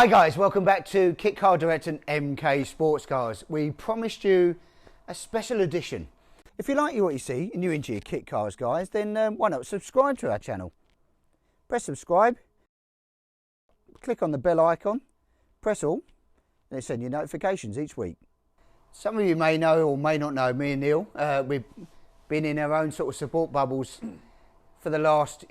Hi guys, welcome back to Kit Car Direct and MK Sportscars. We promised you a special edition. If you like what you see and you're into your kit cars, guys, then why not subscribe to our channel? Press subscribe, click on the bell icon, press all, and it'll send you notifications each week. Some of you may know or may not know me and Neil. We've been in our own sort of support bubbles for the last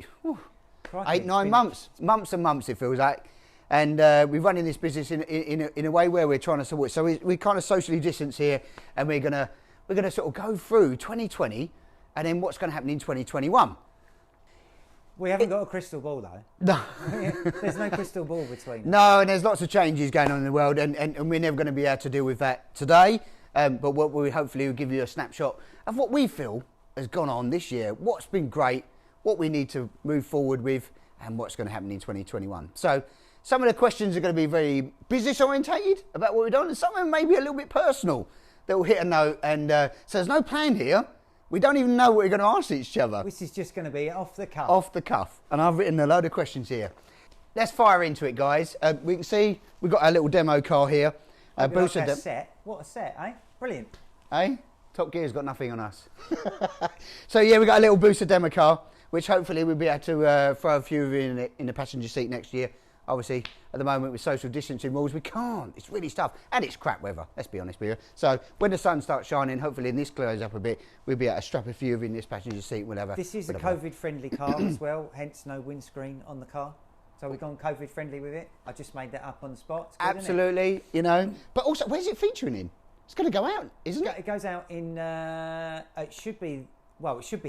8-9 months. Months and months it feels like. And we're running this business in a way where we're trying to support. So we kind of socially distance here, and we're gonna sort of go through 2020 and then what's going to happen in 2021. We haven't got a crystal ball though. No. There's no crystal ball between us. No, and there's lots of changes going on in the world, and we're never going to be able to deal with that today. But what we hopefully will give you a snapshot of what we feel has gone on this year, what's been great, what we need to move forward with, and what's going to happen in 2021. So some of the questions are going to be very business orientated about what we've done, and some of them may be a little bit personal that will hit a note. And so there's no plan here. We don't even know what we're going to ask each other. This is just going to be off the cuff. Off the cuff. And I've written a load of questions here. Let's fire into it, guys. We can see we've got our little demo car here. Like a set. What a set, eh? Brilliant. Eh? Top Gear's got nothing on us. So yeah, we've got a little booster demo car, which hopefully we'll be able to throw a few of you in the passenger seat next year. Obviously, at the moment with social distancing rules, we can't. It's really tough. And it's crap weather, let's be honest with you. So when the sun starts shining, hopefully, and this clears up a bit, we'll be able to strap a few of you in this passenger seat, whatever. This is a COVID-friendly car as well, hence no windscreen on the car. So we've gone COVID-friendly with it. I just made that up on the spot. It's good, absolutely, isn't it? You know. But also, where's it featuring in? It's going to go out, isn't it? It goes out in, it should be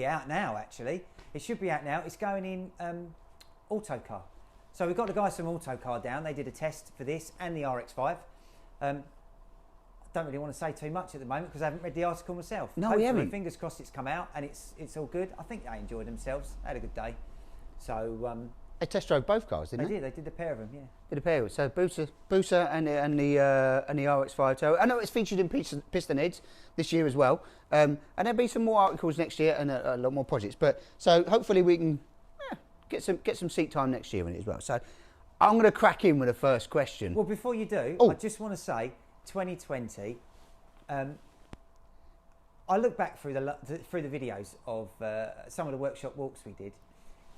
out now, actually. It should be out now. It's going in Autocar. So we've got the guys from Autocar down. They did a test for this and the RX-5. I don't really want to say too much at the moment because I haven't read the article myself. No, hopefully, we haven't. Fingers crossed it's come out and it's all good. I think they enjoyed themselves. They had a good day. So they test drove both cars, didn't they? They did the pair of them, yeah. Did a pair of them. So Booster and the RX-5. So I know it's featured in piston heads this year as well. And there'll be some more articles next year and a lot more projects. But so hopefully we can get some seat time next year in it as well. So I'm going to crack in with the first question. Well, before you do, I just want to say 2020. I look back through the videos of some of the workshop walks we did,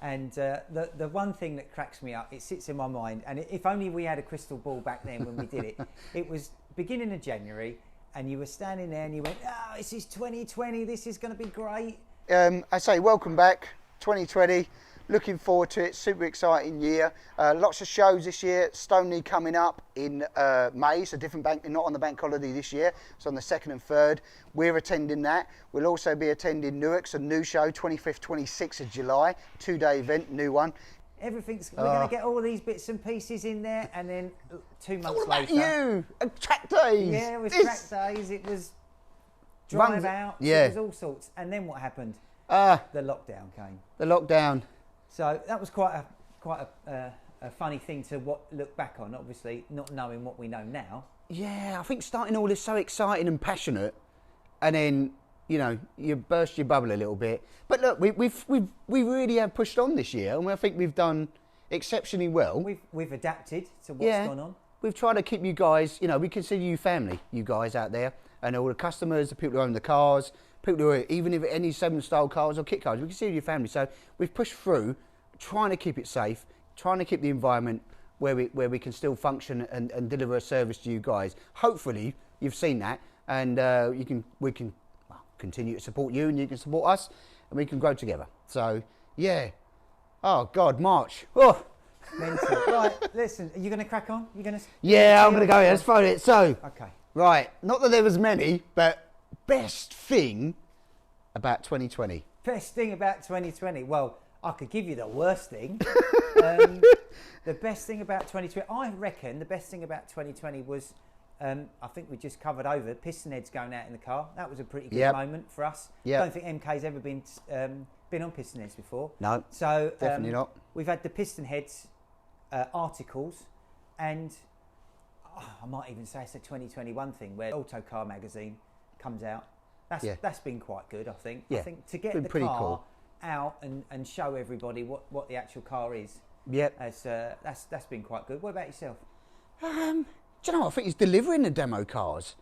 and the one thing that cracks me up, it sits in my mind, and if only we had a crystal ball back then when we did it. It was beginning of January, and you were standing there and you went, "Oh, this is 2020. This is going to be great." I say welcome back, 2020. Looking forward to it. Super exciting year. Lots of shows this year. Stoneleigh coming up in May. So different bank, not on the bank holiday this year. It's on the 2nd and 3rd. We're attending that. We'll also be attending Newark's, a new show, 25th, 26th of July. 2-day event, new one. We're going to get all these bits and pieces in there, and then 2 months all about later. You track days. Yeah, it was track days. It was drive out. Yeah. It was all sorts. And then what happened? The lockdown came. The lockdown. So that was quite a funny thing to look back on, obviously, not knowing what we know now. Yeah, I think starting all this so exciting and passionate, and then, you know, you burst your bubble a little bit. But look, we really have pushed on this year, and I think we've done exceptionally well. We've adapted to what's gone on. We've tried to keep you guys, you know, we consider you family, you guys out there, and all the customers, the people who own the cars, people who are, even if any 7-style cars or kit cars, we consider you family. So we've pushed through, trying to keep it safe, trying to keep the environment where we can still function and deliver a service to you guys. Hopefully you've seen that, and we can continue to support you, and you can support us, and we can grow together. So yeah. Oh God, March. Oh. Mental. Right, listen, are you going to crack on? I'm going to go. Let's throw it. So, okay. Right, not that there was many, but best thing about 2020. Best thing about 2020. Well, I could give you the worst thing. The best thing about 2020, I reckon the best thing about 2020 was, I think we just covered over piston heads going out in the car. That was a pretty good moment for us. I don't think MK's ever been on piston heads before. No, so definitely not. We've had the piston heads articles, and I might even say it's a 2021 thing where Autocar magazine comes out. That's been quite good, I think. Yeah. I think to get the car out and show everybody what the actual car is. Yep. That's been quite good. What about yourself? Do you know, I think it's delivering the demo cars.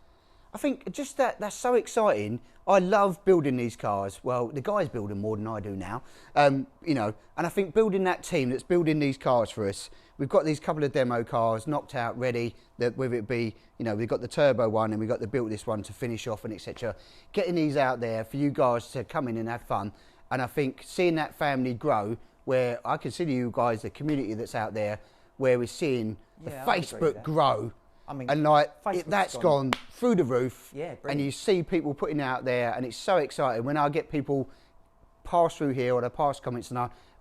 I think just that's so exciting. I love building these cars. Well, the guys build them more than I do now, you know, and I think building that team that's building these cars for us, we've got these couple of demo cars knocked out, ready, that whether it be, you know, we've got the turbo one and we've got the built this one to finish off and etc. Getting these out there for you guys to come in and have fun. And I think seeing that family grow, where I consider you guys the community that's out there, where we're seeing the Facebook grow. I mean, and like that's gone through the roof, yeah, and you see people putting out there, and it's so exciting when I get people pass through here or they pass comments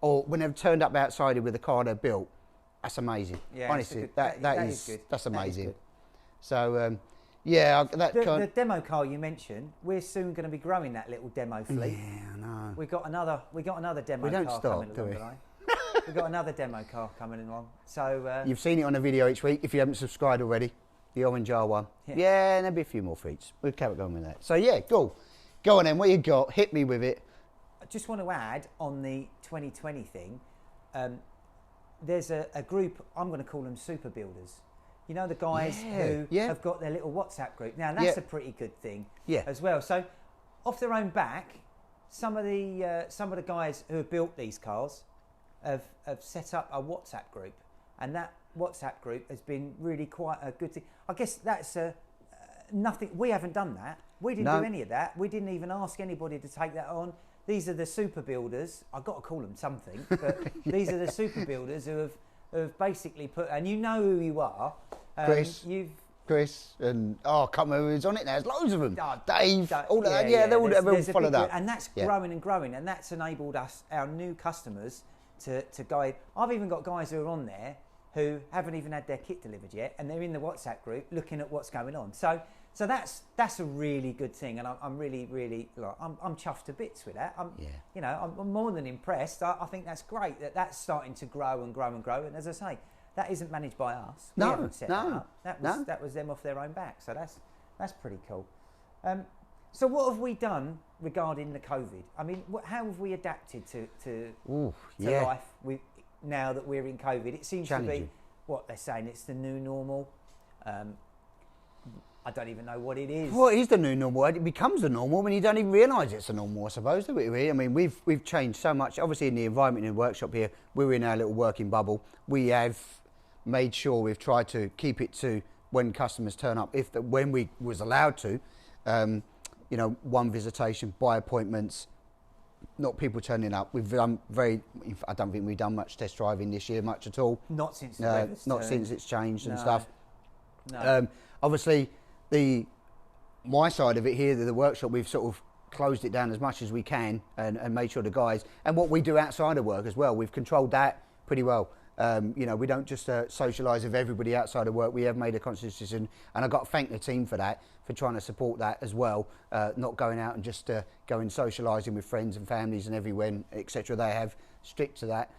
or when they've turned up outside with the car they've built. That's amazing. Yeah, honestly, that is good. That's amazing. That is good. So yeah, the demo car you mentioned, we're soon going to be growing that little demo fleet. Yeah, I know. We got another demo. We don't car stop, coming do along we? tonight. We've got another demo car coming along. So you've seen it on a video each week. If you haven't subscribed already, the orange R1. Yeah, and there'll be a few more feats. We'll carry on with that. So yeah, go on then. What you got? Hit me with it. I just want to add on the 2020 thing. There's a group. I'm going to call them super builders. You know, the guys who have got their little WhatsApp group. Now that's a pretty good thing as well. So off their own back, some of the guys who have built these cars have set up a WhatsApp group, and that WhatsApp group has been really quite a good thing. I guess that's nothing. We haven't done that. We didn't do any of that. We didn't even ask anybody to take that on. These are the super builders. I've got to call them something, but these are the super builders who have basically put, and you know who you are. Chris and I can't remember who's on it now. There's loads of them. Dave, all that. They all follow that. And that's growing and growing, and that's enabled us, our new customers, to guide. I've even got guys who are on there who haven't even had their kit delivered yet, and they're in the WhatsApp group looking at what's going on. So that's a really good thing, and I'm really like, I'm chuffed to bits with that. You know, I'm more than impressed. I think that's great that's starting to grow and grow and grow. And as I say, that isn't managed by us. We haven't set that up. That was them off their own back. So that's pretty cool. So what have we done regarding the COVID? I mean, how have we adapted to life now that we're in COVID? It seems to be what they're saying. It's the new normal. I don't even know what it is. What is the new normal? It becomes the normal when you don't even realise it's the normal, I suppose, do we? I mean, we've changed so much. Obviously, in the environment in the workshop here, we're in our little working bubble. We have made sure we've tried to keep it to when customers turn up, when we was allowed to. You know, one visitation, by appointments, not people turning up. We've done I don't think we've done much test driving this year, much at all. Not since since it's changed and stuff. No. Obviously, my side of it here, the workshop, we've sort of closed it down as much as we can and made sure the guys, and what we do outside of work as well, we've controlled that pretty well. You know, we don't just socialise with everybody outside of work. We have made a conscious decision, and I've got to thank the team for that, for trying to support that as well, not going out and just going socialising with friends and families and everywhere, etc. They have strict to that.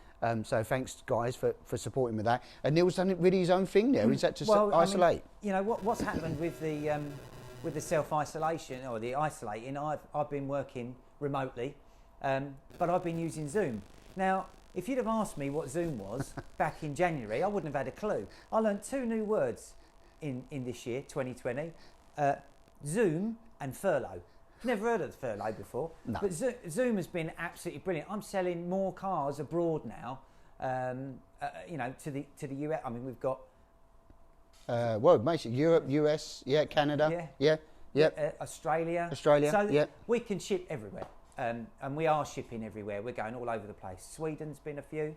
So thanks, guys, for supporting with that. And Neil's done really his own thing there. Is that to isolate? I mean, you know, what's happened with the self-isolation or the isolating, I've been working remotely, but I've been using Zoom. Now, if you'd have asked me what Zoom was back in January, I wouldn't have had a clue. I learned 2 new words in this year, 2020, Zoom and Furlough. Never heard of the Furlough before, but Zoom has been absolutely brilliant. I'm selling more cars abroad now, you know, to the US. I mean, we've got basically Europe, US, Canada, Australia. So we can ship everywhere, and we are shipping everywhere. We're going all over the place. Sweden's been a few,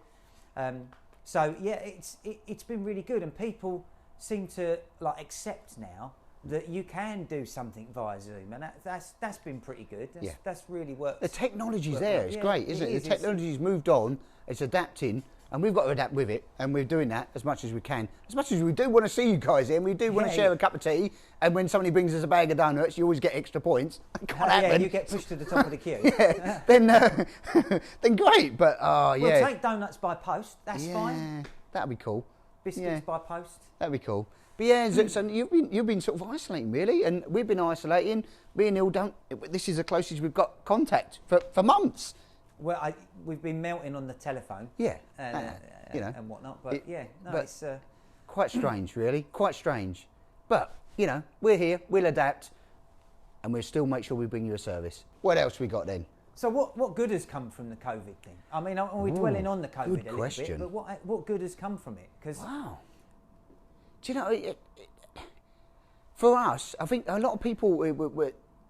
so yeah, it's been really good, and people seem to like accept now that you can do something via Zoom, and that's been pretty good. That's really worked. The technology's there. It's great, isn't it? The technology's moved on. It's adapting, and we've got to adapt with it, and we're doing that as much as we can. As much as we do want to see you guys here, and we do want to share a cup of tea, and when somebody brings us a bag of donuts, you always get extra points. Yeah, you get pushed to the top of the queue. Then great, but We'll take donuts by post. That's fine. That'd be cool. Biscuits by post. That'd be cool. But yeah, so you've been sort of isolating really, and we've been isolating. Me and Neil this is the closest we've got contact for months. Well, we've been melting on the telephone. Yeah, and whatnot. But it's Quite strange, really. Quite strange. But, you know, we're here, we'll adapt, and we'll still make sure we bring you a service. What else we got then? So what good has come from the COVID thing? I mean, we're dwelling on the COVID good a little question. bit, but what good has come from it? Because Wow. Do you know, for us, I think a lot of people,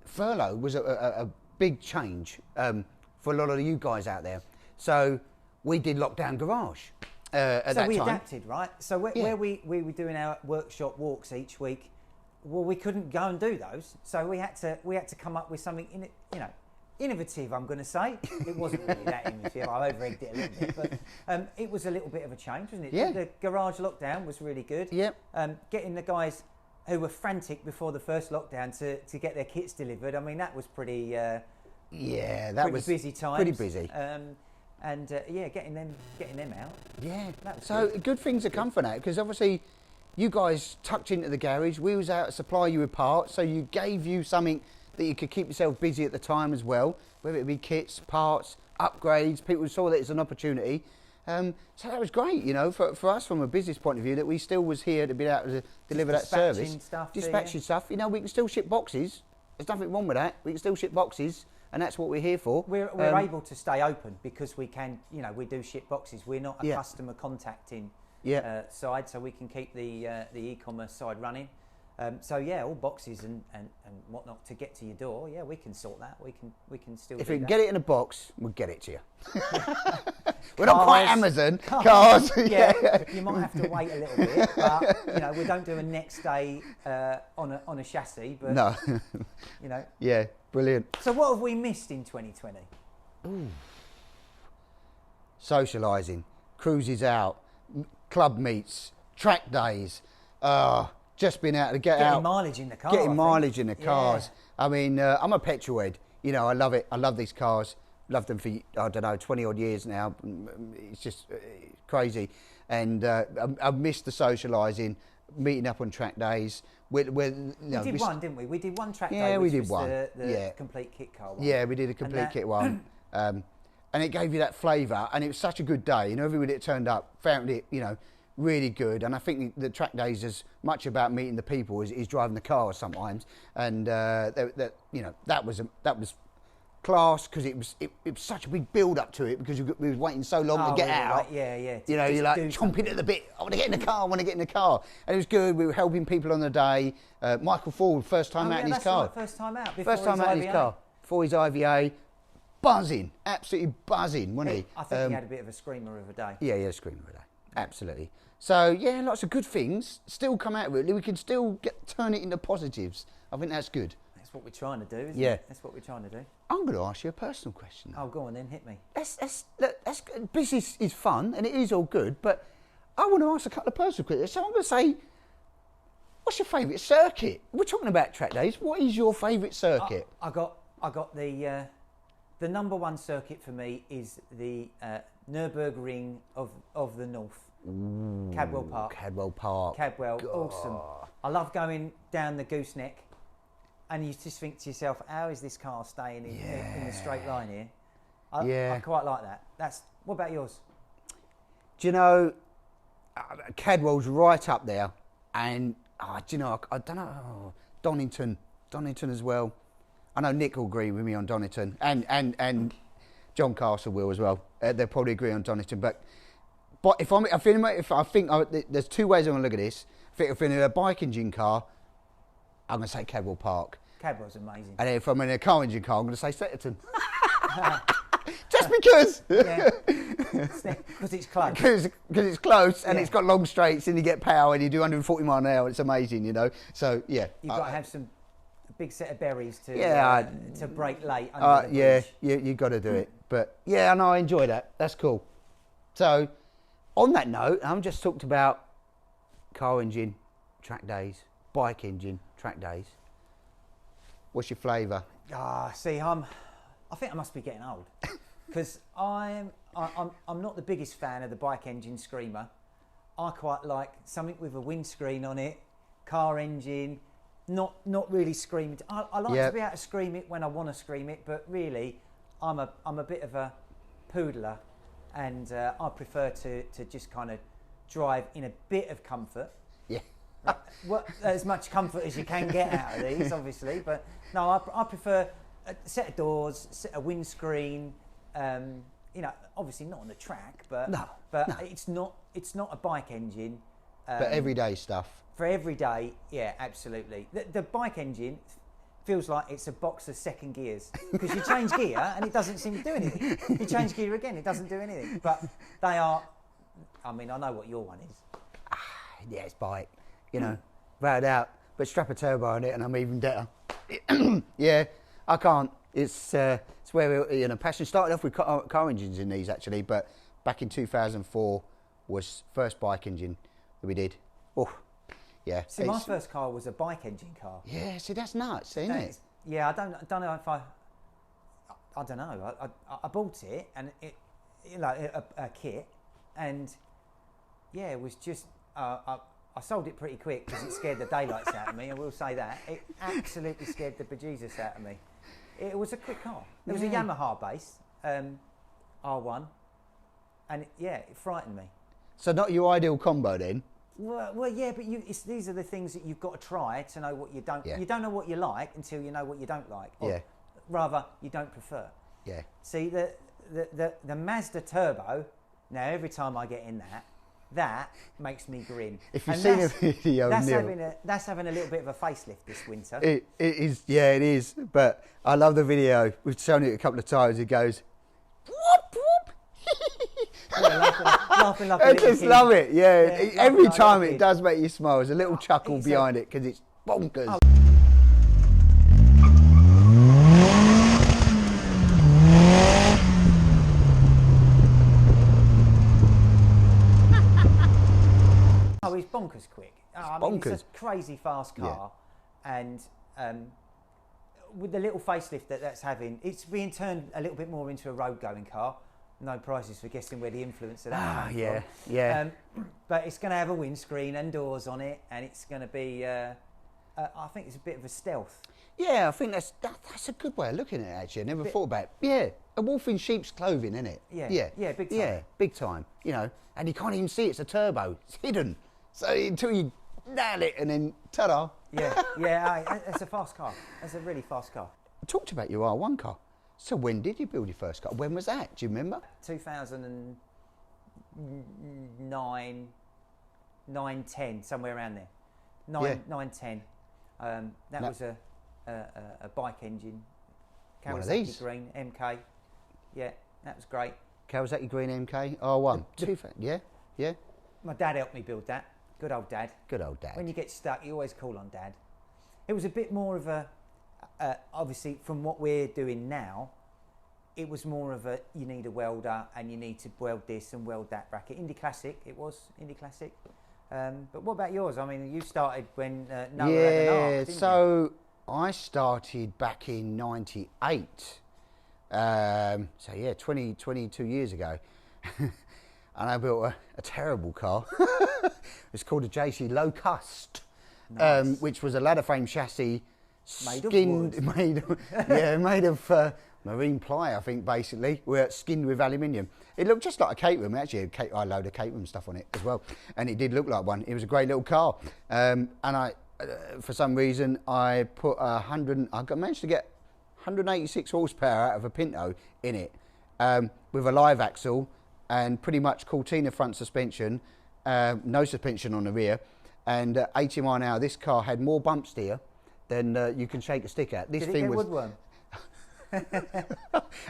furlough was a big change for a lot of you guys out there. So we did lockdown garage at that time. So we adapted, right? So where we were doing our workshop walks each week, well, we couldn't go and do those. So we had to come up with something, innovative, I'm going to say. It wasn't really that innovative. I over-egged it a little bit, but it was a little bit of a change, wasn't it? Yeah. The garage lockdown was really good. Yep. Getting the guys who were frantic before the first lockdown to get their kits delivered. I mean, that was pretty. That was busy times. Pretty busy. Getting them out. Yeah. That was So good. good things have come from that, because obviously you guys tucked into the garage. We was out to supply you with parts, so you gave you something that you could keep yourself busy at the time as well, whether it be kits, parts, upgrades. People saw that as an opportunity. So that was great, for us from a business point of view, that we still was here to be able to deliver that service. Dispatching stuff. We can still ship boxes. There's nothing wrong with that. We can still ship boxes, and that's what we're here for. We're able to stay open because we can, we do ship boxes. We're not a customer contacting side, so we can keep the e-commerce side running. All boxes and whatnot to get to your door. Yeah, we can sort that. We can still. If do we can that. get it in a box, we'll get it to you. We're not quite Amazon. Cars. Yeah, you might have to wait a little bit, but we don't do a next day on a chassis. But No. Yeah, brilliant. So what have we missed in 2020? Socialising, cruises out, club meets, track days. Just been out to get out. Getting mileage in the car. Getting mileage in the Yeah. cars. I mean, I'm a petrol head. I love it. I love these cars. Loved them for, 20 odd years now. It's just crazy. And I've missed the socialising, meeting up on track days. We did one, didn't we? We did one track day. Yeah, we which did was one. The complete kit car one. Yeah, we did a complete kit one. And it gave you that flavour, and it was such a good day. Everybody that turned up found it, really good. And I think the track days is much about meeting the people as driving the cars sometimes. And that was class, because it was such a big build up to it, because we was waiting so long to get out. Right. Yeah. You're like chomping at the bit. I want to get in the car. And it was good. We were helping people on the day. Michael Ford, first time out in his car. Right, first time out. First time out in his car. Before his IVA. Buzzing. Absolutely buzzing, wasn't he? I think he had a bit of a screamer of a day. Yeah, he had a screamer of a day. Absolutely. So, yeah, lots of good things still come out of it. We can still turn it into positives. I think that's good. That's what we're trying to do, isn't Yeah. it? That's what we're trying to do. I'm going to ask you a personal question now. Oh, go on then, hit me. That's business is fun, and it is all good, but I want to ask a couple of personal questions. So I'm going to say, what's your favourite circuit? We're talking about track days. What is your favourite circuit? I got the number one circuit for me is the Nürburgring of the North. Cadwell Park. Cadwell, awesome. I love going down the gooseneck, and you just think to yourself, how is this car staying in the straight line here? I quite like that. What about yours? Do you know, Cadwell's right up there, and I don't know, Donington as well. I know Nick will agree with me on Donington, and John Castle will as well. They'll probably agree on Donington, but there's two ways I'm going to look at this. If I'm in a bike engine car, I'm going to say Cadwell Park. Cadwell's amazing. And if I'm in a car engine car, I'm going to say Stetterton. Just because. Yeah. Because it's close. Because it's close, and it's got long straights, and you get power, and you do 140 mile an hour. It's amazing, So, yeah. You've got to have a big set of berries to break late under the yeah, bridge. you got to do it. But, yeah, I enjoy that. That's cool. So, on that note, I'm just talked about car engine, track days, bike engine, track days. What's your flavour? See, I think I must be getting old, because I'm not the biggest fan of the bike engine screamer. I quite like something with a windscreen on it, car engine, not really screaming. I like to be able to scream it when I want to scream it, but really, I'm a bit of a poodler, and I prefer to just kind of drive in a bit of comfort. Yeah. Well, as much comfort as you can get out of these, obviously. But no, I prefer a set of doors, a windscreen. You know, obviously not on the track, but No. it's not a bike engine. But everyday stuff. For every day, yeah, absolutely. The bike engine feels like it's a box of second gears, because you change gear and it doesn't seem to do anything. You change gear again, it doesn't do anything. But they are, I mean, I know what your one is. Yeah, it's bike, you know, without a doubt. But strap a turbo on it and I'm even better. Yeah, I can't. It's where, you know, passion started off with car engines in these actually, but back in 2004 was first bike engine that we did. Oh, yeah. See, my first car was a bike engine car. Yeah, see, that's nuts, isn't it? Yeah, I don't know if I don't know. I bought it and it, you know, a kit, and yeah, it was just I sold it pretty quick because it scared the daylights out of me. I will say that it absolutely scared the bejesus out of me. It was a quick car. It was a Yamaha base, R1, and it frightened me. So not your ideal combo then? Well, yeah, but these are the things that you've got to try to know what you don't. Yeah. You don't know what you like until you know what you don't like. Or Yeah. rather, you don't prefer. Yeah. See, the Mazda Turbo. Now, every time I get in that makes me grin. If you've seen a video, that's having a little bit of a facelift this winter. It is, yeah, it is. But I love the video. We've shown it a couple of times. It goes, whoop, whoop. Laughing like a I little just kid. love it. Yeah, laughing every like a time little it kid. does make you smile. There's a little chuckle it's behind it because it's bonkers. Oh. Oh, he's bonkers quick. I mean, bonkers. it's a crazy fast car, and with the little facelift that's having, it's being turned a little bit more into a road-going car. No prizes for guessing where the influence of that came yeah, from. yeah. But it's going to have a windscreen and doors on it, and it's going to be, I think it's a bit of a stealth. Yeah, I think that's a good way of looking at it, actually. I never thought about it. Yeah, a wolf in sheep's clothing, isn't it? Yeah, Yeah, yeah, big time. Yeah, big time. You know, and you can't even see it's a turbo. It's hidden. So until you nail it and then ta-da. Yeah, it's a fast car. It's a really fast car. I talked about your R1 car. So when did you build your first car? When was that? Do you remember? 2009, 10, somewhere around there. 9, 10. That was a bike engine. One of Kawasaki these? Green MK. Yeah, that was great. Kawasaki Green MK R1. Yeah. My dad helped me build that. Good old dad. Good old dad. When you get stuck, you always call on dad. It was a bit more of a, obviously from what we're doing now, it was more of a, you need a welder and you need to weld this and weld that bracket. Indy Classic, it was Indy Classic. But what about yours? I mean, you started when Noah had an arc, didn't you? I started back in '98. So yeah, 22 years ago. And I built a terrible car. It's called a JC Locust, Nice. which was a ladder frame chassis, Made of skinned, wood. made of marine ply, I think, basically. We're skinned with aluminium. It looked just like a caterham. Actually, it had a load of caterham stuff on it as well, and it did look like one. It was a great little car, and I, for some reason, I put managed to get 186 horsepower out of a Pinto in it, with a live axle. And pretty much Cortina front suspension, no suspension on the rear, and 80 mile an hour. This car had more bump steer than you can shake a stick at. This Did thing it get was. woodworm?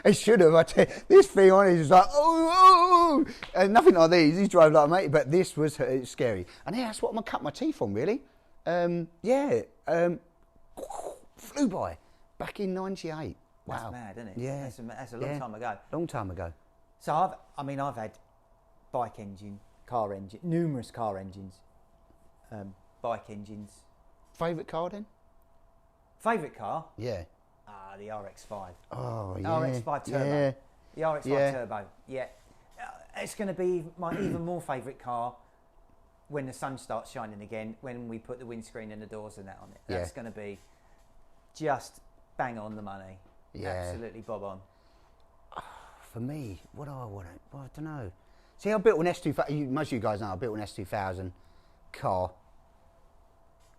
It should have. I tell you, this thing on it is like oh, and nothing like these. These drove like a mate, but this was scary. And yeah, that's what I'm gonna cut my teeth on, really. Flew by back in '98. Wow, That's mad, isn't it? Yeah, That's a long time ago. Long time ago. So I've had bike engine, car engine, numerous car engines, bike engines. Favourite car then? Favourite car? Yeah. The RX-5. Oh yeah. RX-5 Turbo. Yeah. The RX-5 Yeah. Turbo. Yeah. It's going to be my even more favourite car when the sun starts shining again, when we put the windscreen and the doors and that on it. That's going to be just bang on the money. Yeah. Absolutely bob on. For me, what do I want? Well, I don't know. See, I built an S2000. Most of you guys know I built an S2000 car.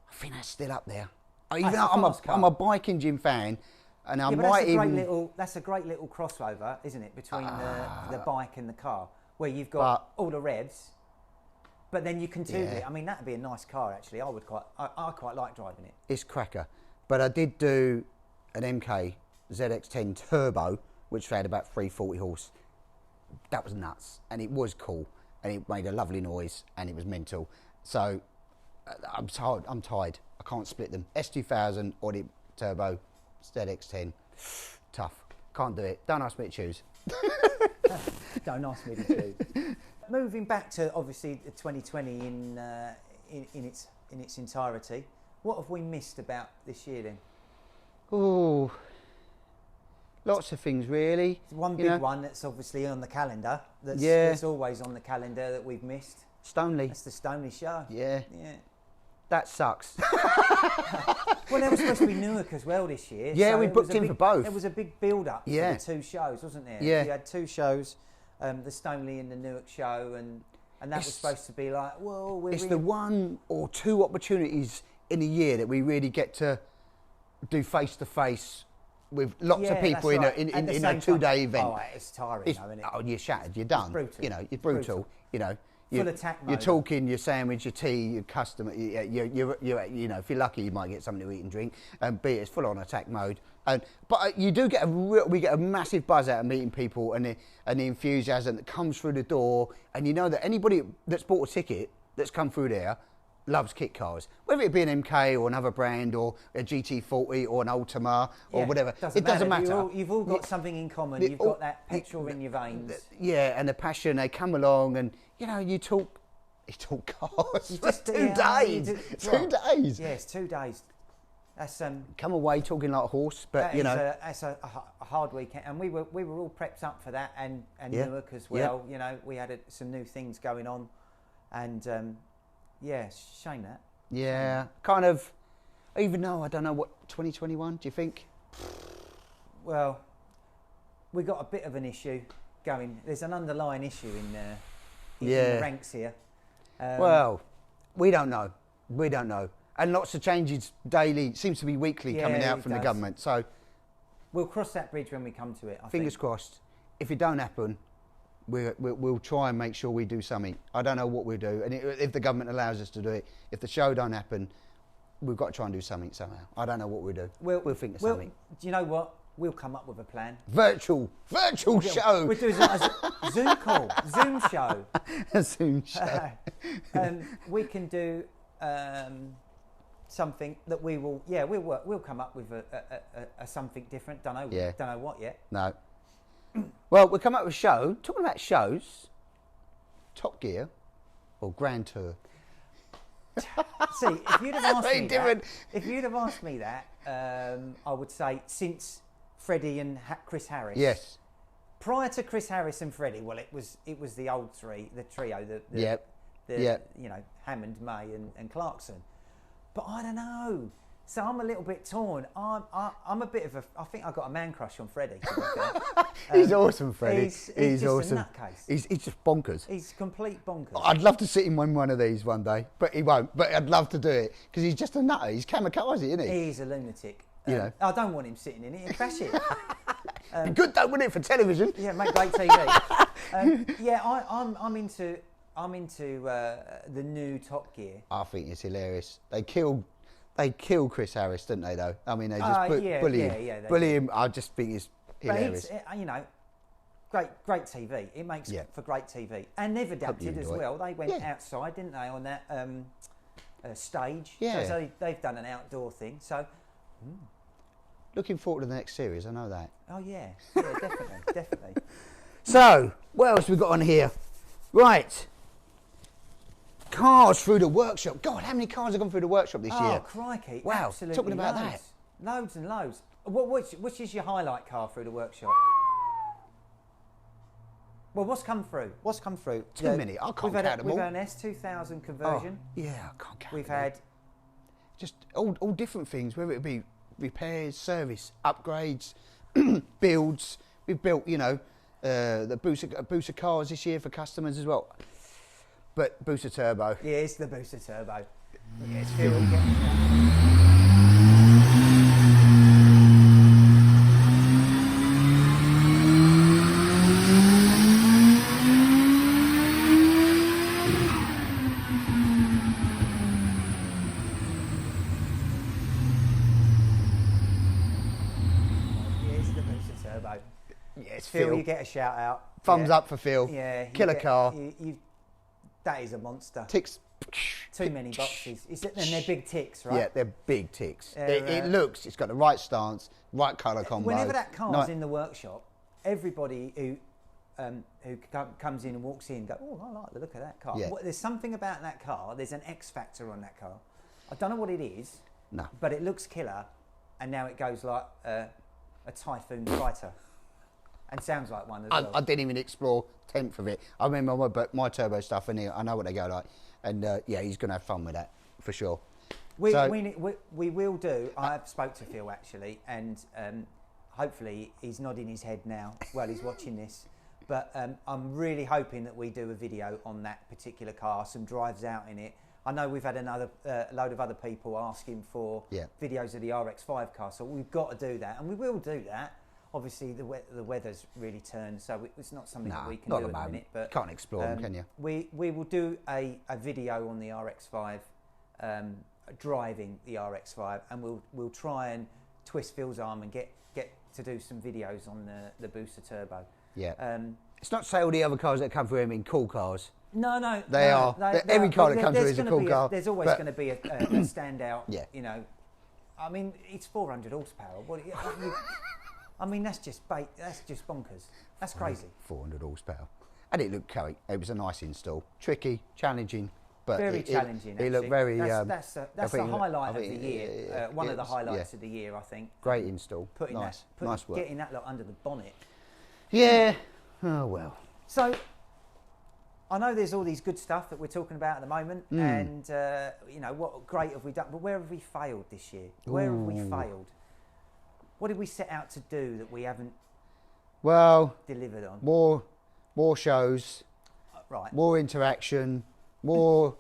I think that's still up there. Even though I'm a bike engine fan, and I might even. That's a great little crossover, isn't it, between the bike and the car, where you've got all the revs, but then you can tune it. I mean, that'd be a nice car actually. I quite like driving it. It's cracker, but I did do an MK ZX10 Turbo, which had about 340 horse. That was nuts, and it was cool, and it made a lovely noise, and it was mental. So I'm tired. I can't split them. S2000 or the Turbo, ZX10, tough. Can't do it. Don't ask me to choose. Don't ask me to choose. Moving back to obviously 2020 in its entirety, what have we missed about this year then? Oh, lots of things really. One big one that's obviously on the calendar. That's always on the calendar that we've missed. Stoneleigh. That's the Stoneleigh Show. Yeah. That sucks. Well, there was supposed to be Newark as well this year. Yeah, so we booked in for both. There was a big build-up for the two shows, wasn't there? Yeah. You had two shows, the Stoneleigh and the Newark show, and that was supposed to be like, whoa, it's the one or two opportunities in a year that we really get to do face-to-face with lots of people in a 2-day event. Oh, it's tiring, isn't it? Oh, you're shattered. You're done. It's brutal. You know, you're brutal. You know, full attack mode. You're talking your sandwich, your tea, your customer. You know, if you're lucky, you might get something to eat and drink. But it's full on attack mode. But you do get we get a massive buzz out of meeting people and the enthusiasm that comes through the door. And you know that anybody that's bought a ticket that's come through there loves kit cars, whether it be an MK or another brand or a GT40 or an Ultima or whatever. It doesn't matter. You've all got something in common. You've got that petrol in your veins. Yeah, and the passion. They come along and, you know, you talk cars for 2 days. 2 days. Yeah, it's 2 days. That's come away talking like a horse, but you know. That's a hard weekend. And we were all prepped up for that and Newark as well. You know, we had some new things going on and yeah, shame that. Yeah, kind of. Even though I don't know what 2021. Do you think? Well, we got a bit of an issue going. There's an underlying issue in the ranks here. Well, we don't know. And lots of changes daily. Seems to be weekly coming out from the government. So we'll cross that bridge when we come to it. Fingers crossed. If it don't happen, we'll try and make sure we do something. I don't know what we'll do, and if the government allows us to do it, if the show don't happen, we've got to try and do something somehow. I don't know what we'll do. We'll think of something. Do you know what? We'll come up with a plan. Virtual show. We'll do a Zoom call, Zoom show. A Zoom show. We can do something that we will. Yeah, we'll come up with a something different. Don't know what yet. No. Well, we'll come up with a show. Talking about shows, Top Gear or Grand Tour. See, if you'd have asked me that, I would say since Freddie and Chris Harris. Yes. Prior to Chris Harris and Freddie, well, it was the old three, the trio, you know, Hammond, May, and Clarkson. But I don't know. So I'm a little bit torn. I'm a bit of I think I've got a man crush on Freddie. He's awesome, Freddie. He's just awesome. A nutcase. He's just bonkers. He's complete bonkers. I'd love to sit him on one of these one day, but he won't. But I'd love to do it because he's just a nutter. He's kamikaze, isn't he? He's a lunatic. You know. I don't want him sitting in it and crash it. Good, don't want it for television. Yeah, make great TV. Yeah, I'm into the new Top Gear. I think it's hilarious. They kill Chris Harris, didn't they? Though I mean, they just bully him. I just think it's hilarious. But it's, you know, great TV. It makes for great TV, and they've adapted as well. They went outside, didn't they, on that stage? Yeah. So they've done an outdoor thing. So. Looking forward to the next series. I know that. Oh yeah, definitely. So, what else we got on here? Right. Cars through the workshop. God, how many cars have gone through the workshop this year? Oh, crikey. Wow. Absolutely Talking about loads. that. Loads and loads. Which is your highlight car through the workshop? Well, what's come through? Too many. I can't count them all. We've had an S2000 conversion. Oh, yeah, I can't count We've them all. had... Just all different things, whether it be repairs, service, upgrades, builds. We've built, you know, the booster cars this year for customers as well. But booster turbo. Yeah, it's the booster turbo. Yeah, it's feel what you get. Yes, Phil, you get a shout out. Thumbs up for Phil. Yeah, killer car. That is a monster. Ticks. Too many boxes. And they're big ticks, right? Yeah, they're big ticks. It looks. It's got the right stance, right colour combo. Whenever that car's in the workshop, everybody who comes in and walks in go, oh, I like the look of that car. Yeah. There's something about that car. There's an X factor on that car. I don't know what it is. No. But it looks killer, and now it goes like a Typhoon fighter. And sounds like one as well. I didn't even explore 10th of it. I remember my turbo stuff, and I know what they go like. And yeah, he's going to have fun with that, for sure. We will do. I've spoke to Phil, actually, and hopefully he's nodding his head now while he's watching this. But I'm really hoping that we do a video on that particular car, some drives out in it. I know we've had another load of other people asking for videos of the RX-5 car, so we've got to do that, and we will do that. Obviously, the weather's really turned, so it's not something that we can do at the minute. But can't explore them, can you? We will do a video on the RX-5, driving the RX-5, and we'll try and twist Phil's arm and get to do some videos on the booster turbo. Yeah. It's not to say all the other cars that come through in cool cars. No. They are. Every car that comes through is a cool car. There's always going to be a standout. Yeah. You know, I mean, it's 400 horsepower. I mean, that's just bonkers. That's crazy. 400 horsepower. And it looked great. It was a nice install. Tricky, challenging, but very challenging. It looked very. That's the highlight of the year. One of the highlights of the year, I think. Great install. Nice work. Getting that lot under the bonnet. Yeah. Oh well. So, I know there's all these good stuff that we're talking about at the moment, and you know, what great have we done? But where have we failed this year? Where have we failed? What did we set out to do that we haven't delivered on? More shows, right? More interaction, more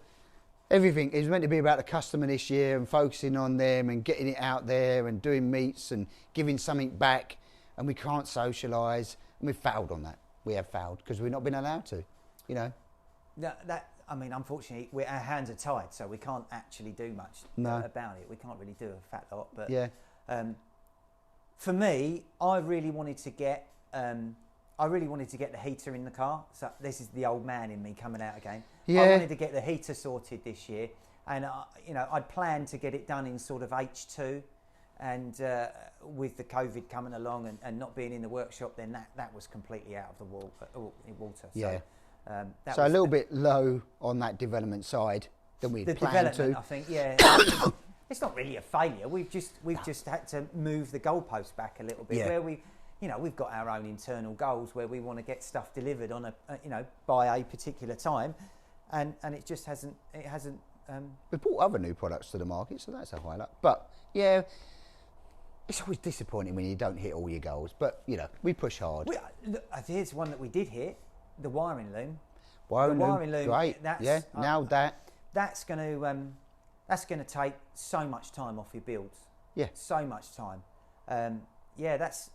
everything. It was meant to be about the customer this year and focusing on them and getting it out there and doing meets and giving something back. And we can't socialise, and we've failed on that. We have failed because we've not been allowed to, you know. I mean, unfortunately, our hands are tied, so we can't actually do much about it. We can't really do a fat lot, but yeah. For me, I really wanted to get the heater in the car. So this is the old man in me coming out again. Yeah. I wanted to get the heater sorted this year, and you know, I'd planned to get it done in sort of H2, and with the COVID coming along and not being in the workshop, then that was completely out of the water. Yeah. So, so a little bit low on that development side than we planned to. I think, yeah. It's not really a failure. We've just had to move the goalpost back a little bit, where we've got our own internal goals where we want to get stuff delivered on by a particular time, and it just hasn't. We've brought other new products to the market, so that's a highlight. But yeah, it's always disappointing when you don't hit all your goals. But you know, we push hard. Here's one that we did hit: the wiring loom. Wiring loom, great. Nailed that. That's going to take so much time off your builds. Yeah. So much time. That's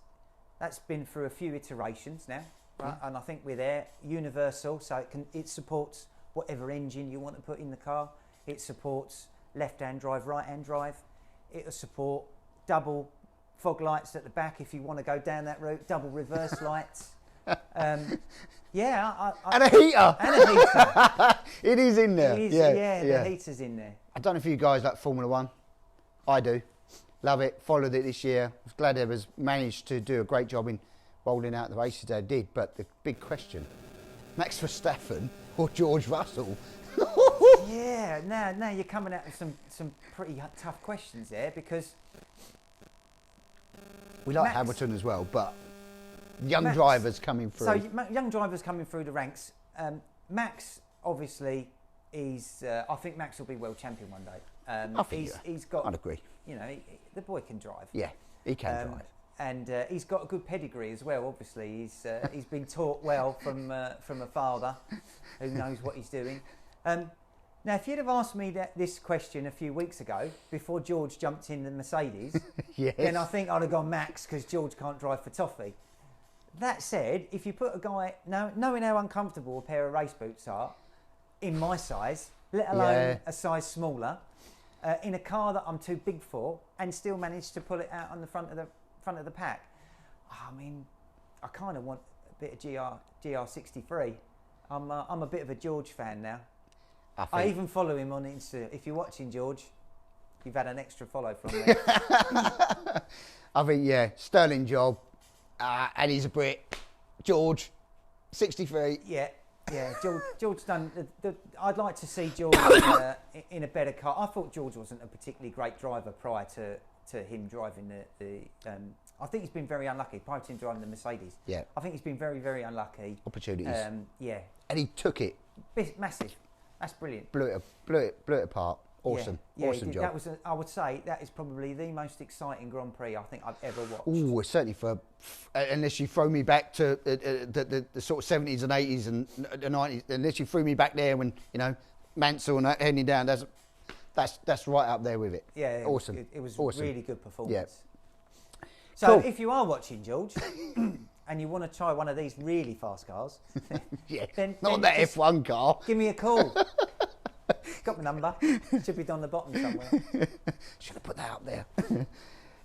been through a few iterations now, right? And I think we're there. Universal, so it supports whatever engine you want to put in the car. It supports left-hand drive, right-hand drive. It'll support double fog lights at the back if you want to go down that route, double reverse lights. And a heater. It is in there. It is, the heater's in there. I don't know if you guys like Formula One. I do. Love it. Followed it this year. I was glad they was managed to do a great job in rolling out the races they did. But the big question, Max Verstappen or George Russell? Yeah, now you're coming out with some pretty tough questions there, because we like Hamilton as well, but young drivers coming through. So young drivers coming through the ranks. Max, obviously, I think Max will be world champion one day. I think he's got. I'd agree. You know, the boy can drive. Yeah, he can drive. and he's got a good pedigree as well. Obviously, he's been taught well from a father who knows what he's doing. Now, if you'd have asked me this question a few weeks ago, before George jumped in the Mercedes, yes. then I think I'd have gone Max, because George can't drive for toffee. That said, if you put a guy, knowing how uncomfortable a pair of race boots are, in my size, let alone a size smaller, in a car that I'm too big for, and still manage to pull it out on the front of the pack, I mean, I kind of want a bit of GR63. I'm a bit of a George fan now. I even follow him on Insta. If you're watching, George, you've had an extra follow from me. I think, sterling job, and he's a Brit. George, 63. Yeah, George done. I'd like to see George in a better car. I thought George wasn't a particularly great driver prior to him driving the I think he's been very unlucky prior to him driving the Mercedes. Yeah. I think he's been very, very unlucky. Opportunities. Yeah. And he took it. Massive. That's brilliant. Blew it apart. Awesome. Yeah, awesome job. That was, I would say, that is probably the most exciting Grand Prix I think I've ever watched. Oh, certainly unless you throw me back to the sort of 70s and 80s and the 90s, unless you threw me back there when, Mansell and that heading down, that's right up there with it. Yeah, awesome. It was awesome. Really good performance. Yeah. So cool. if you are watching, George, and you want to try one of these really fast cars, then not that F1 car. Give me a call. Got my number. Should be down the bottom somewhere. Should have put that up there.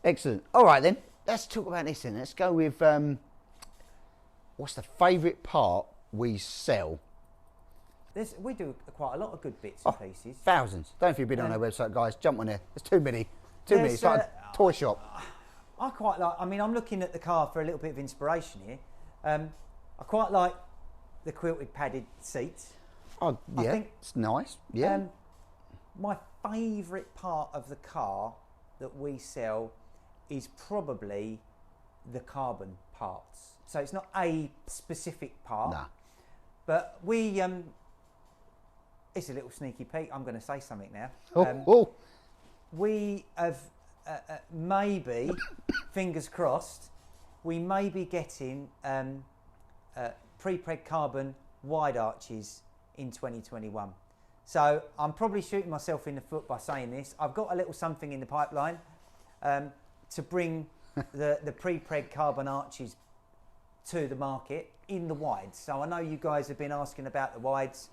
Excellent. All right then, let's talk about this then. Let's go with what's the favourite part we sell? We do quite a lot of good bits and pieces. Thousands. Don't know if you've been on our website, guys. Jump on there. There's too many. It's like a toy shop. I quite like. I mean, I'm looking at the car for a little bit of inspiration here. I quite like the quilted padded seats. Oh yeah, I think it's nice. Yeah. My favourite part of the car that we sell is probably the carbon parts. So it's not a specific part. Nah. But we. It's a little sneaky peek. I'm going to say something now. We have maybe, fingers crossed, we may be getting pre-preg carbon wide arches in 2021. So I'm probably shooting myself in the foot by saying this. I've got a little something in the pipeline to bring the pre-preg carbon arches to the market in the wides. So I know you guys have been asking about the wides.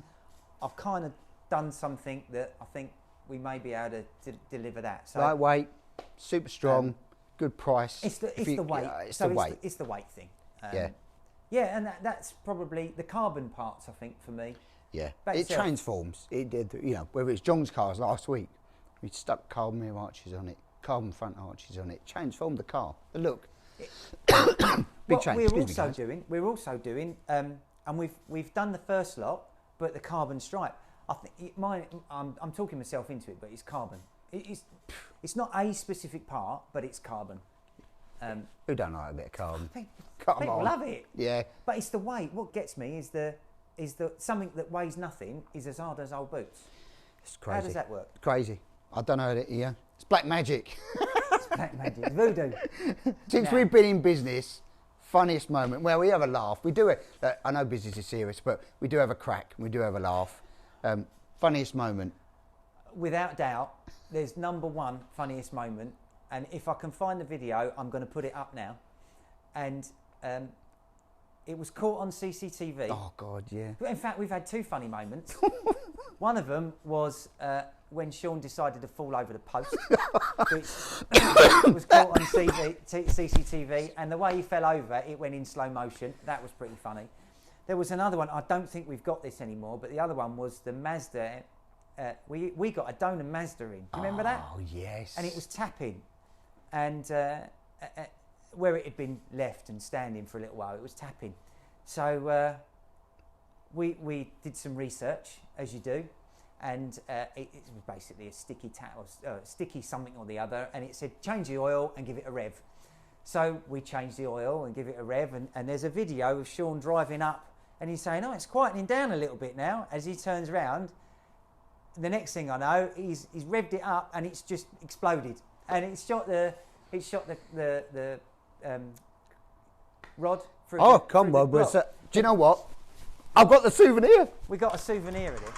I've kind of done something that I think we may be able to deliver that. So, lightweight, super strong, good price. It's the weight. It's the weight. It's the weight thing. Yeah, and that's probably the carbon parts, I think, for me. Yeah, it transforms. It did, whether it's John's cars last week, we stuck carbon rear arches on it, carbon front arches on it, transformed the car. The look. Big change. We're also doing, and we've done the first lot, but the carbon stripe. I think I'm talking myself into it, but it's carbon. It's not a specific part, but it's carbon. Who don't like a bit of carbon? People love it. Yeah. But it's the weight. What gets me is the something that weighs nothing is as hard as old boots. It's crazy. How does that work? Crazy. I don't know. Yeah. It's black magic. It's black magic. Voodoo. Since we've been in business, funniest moment. Well, we have a laugh. We do it. I know business is serious, but we do have a crack. We do have a laugh. Funniest moment. Without doubt, there's number one funniest moment. And if I can find the video, I'm going to put it up now. And it was caught on CCTV. Oh, God, yeah. In fact, we've had two funny moments. One of them was when Sean decided to fall over the post, which was caught on CCTV. And the way he fell over, it went in slow motion. That was pretty funny. There was another one. I don't think we've got this anymore, but the other one was the Mazda. We got a Donor Mazda in. Do you remember that? Oh, yes. And it was tapping. And where it had been left and standing for a little while, it was tapping. So we did some research, as you do, and it was basically a sticky tap or sticky something or the other, and it said change the oil and give it a rev. So we changed the oil and give it a rev, and there's a video of Sean driving up, and he's saying, "Oh, it's quietening down a little bit now." As he turns around, the next thing I know, he's revved it up, and it's just exploded, and it shot the rod. Through Oh, the, come through the on, block. do you know what? I've got the souvenir. We got a souvenir of this.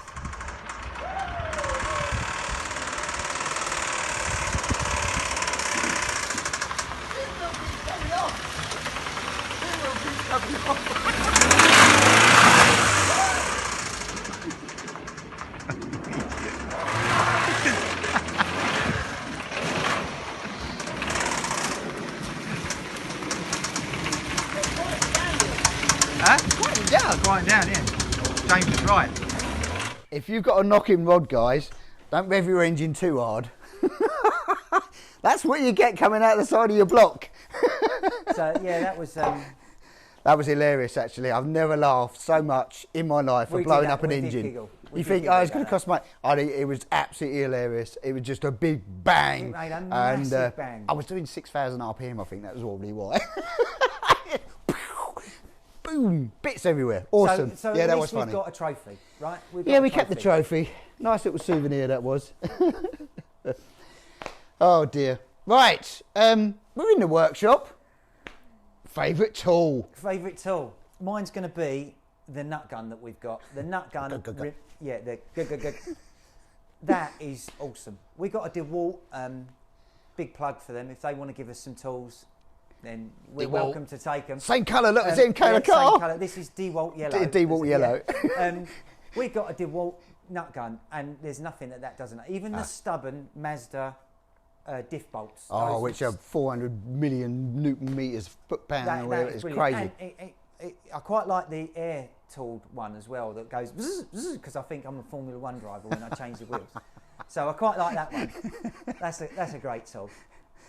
Quiet down, yeah. James is right. If you've got a knocking rod, guys, don't rev your engine too hard. That's what you get coming out the side of your block. So yeah, that was. That was hilarious, actually. I've never laughed so much in my life for blowing up an engine. You think, oh, it's going to cost money? It was absolutely hilarious. It was just a big bang. It made a massive bang. I was doing 6,000 RPM, I think that was probably why. Boom, bits everywhere. Awesome. So yeah, that at was least funny. we've got a trophy, right? We kept the trophy. Nice little souvenir that was. Oh dear. Right, we're in the workshop. Favourite tool? Favourite tool? Mine's going to be the nut gun that we've got. The nut gun. Yeah, that is awesome. We got a DeWalt. Big plug for them. If they want to give us some tools, then we're welcome to take them. Same colour, look, it's in colour car. Same colour. This is DeWalt yellow. DeWalt yellow. Yeah. We've got a DeWalt nut gun, and there's nothing that doesn't. Even the stubborn Mazda diff bolts. Oh, which are 400 million Newton meters foot-pound or whatever. It's crazy. And I quite like the air-tooled one as well that goes because I think I'm a Formula 1 driver when I change the wheels. So I quite like that one. That's a great tool.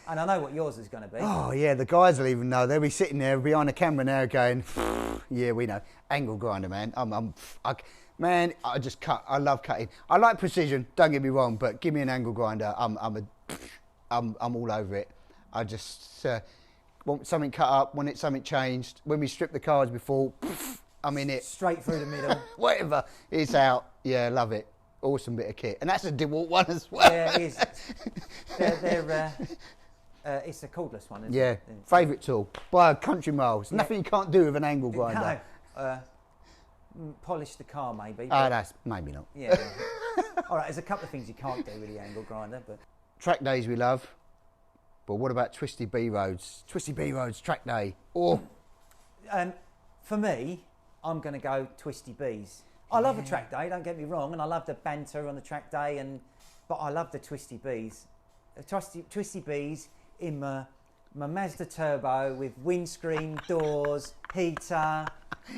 And I know what yours is going to be. Oh, yeah, the guys will even know. They'll be sitting there behind the camera now going, yeah, we know. Angle grinder, man. Man, I just cut. I love cutting. I like precision, don't get me wrong, but give me an angle grinder. I'm all over it. I just want something cut up, want something changed. When we stripped the cars before, I'm in it. Straight through the middle. Whatever, it's out. Yeah, love it. Awesome bit of kit. And that's a DeWalt one as well. Yeah, it is. It's a cordless one, isn't it? Yeah, favourite tool. By a country miles. Yeah. Nothing you can't do with an angle grinder. No. Polish the car, maybe. That's maybe not. Yeah. All right, there's a couple of things you can't do with the angle grinder, but... Track days we love, but what about twisty B roads? Twisty B roads, track day. Or for me, I'm going to go twisty Bs. I love a track day, don't get me wrong, and I love the banter on the track day, but I love the twisty Bs. Twisty Bs in my Mazda Turbo with windscreen, doors, heater.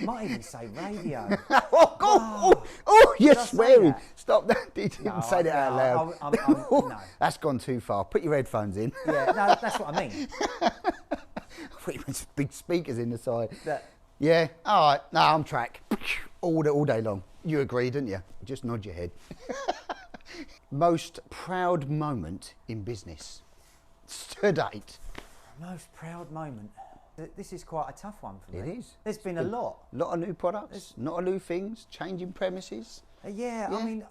Might even say radio. You're swearing. Stop that. You didn't say that out loud. No. That's gone too far. Put your headphones in. Yeah, no, that's what I mean. I thought you meant big speakers in the side. Yeah, all right. No, I'm track. All day long. You agree, didn't you? Just nod your head. Most proud moment in business to date? Most proud moment. This is quite a tough one for me. It is. There's been a lot. A lot of new products, not a new things, changing premises. Yeah, I mean...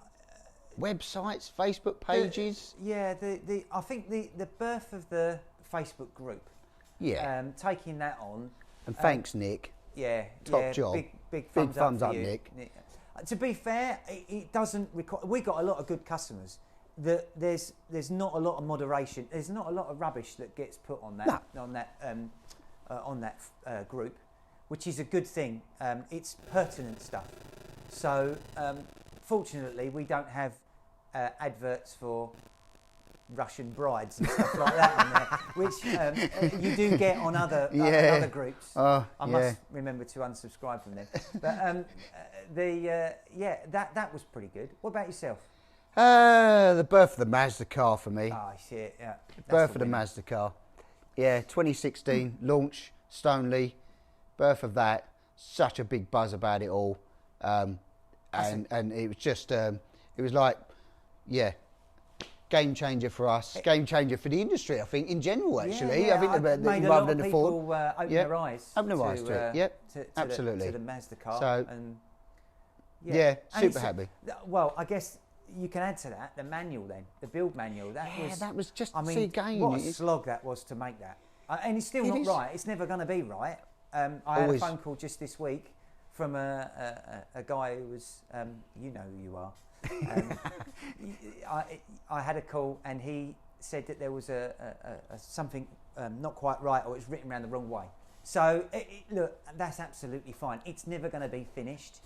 websites, Facebook pages. I think the birth of the Facebook group. Yeah. Taking that on. And thanks, Nick. Yeah. Top job. Big thumbs up, you. Nick. To be fair, it doesn't require... We got a lot of good customers. There's not a lot of moderation. There's not a lot of rubbish that gets put on that on that group, which is a good thing. It's pertinent stuff. So fortunately, we don't have adverts for Russian brides and stuff like that on there, which you do get on other groups. I must remember to unsubscribe from them. But that was pretty good. What about yourself? The birth of the Mazda car for me. Oh shit! Yeah. Birth of the Mazda car. Yeah, 2016 launch, Stoneleigh. Birth of that. Such a big buzz about it all, and it was just it was like, game changer for us, game changer for the industry. I think in general, actually, I think made a lot of people open their eyes. Open their eyes to it. Yep, absolutely. To the Mazda car. So super happy. Well, I guess. You can add to that the manual then, the build manual. That was just I mean, see again. What a slog that was to make that. And it's still not right. It's never going to be right. I had a phone call just this week from a guy who was, you know who you are. I had a call and he said that there was a something not quite right, or it's written around the wrong way. So look, that's absolutely fine. It's never going to be finished.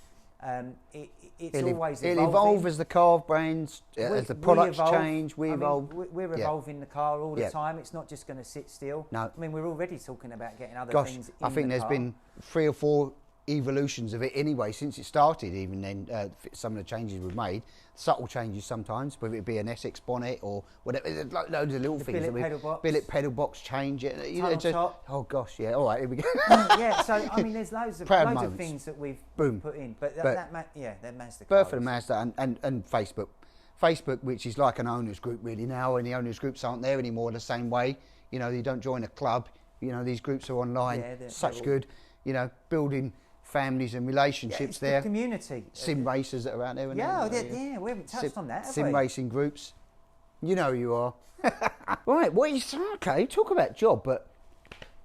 It'll always evolving. It'll evolve as the car brands, as the products change. We evolve. We're evolving the car all the time. It's not just going to sit still. No. I mean, we're already talking about getting other things in I think the there's car. been 3 or 4 evolutions of it anyway since it started. Even then, some of the changes we've made, subtle changes sometimes, whether it be an Essex bonnet or whatever. There's loads of little things. Billet pedal box change. Top. Oh gosh, yeah. All right, here we go. Yeah, so I mean, there's loads of things that we've put in, but that Mazda car. Birth of the Mazda and Facebook, which is like an owners group really now, and the owners groups aren't there anymore the same way. You know, you don't join a club. You know, these groups are online. Yeah, such good. You know, building families and relationships there. The community. Sim racers that are out there. We haven't touched on that, have sim we? racing groups. You know who you are. Right, okay, talk about job, but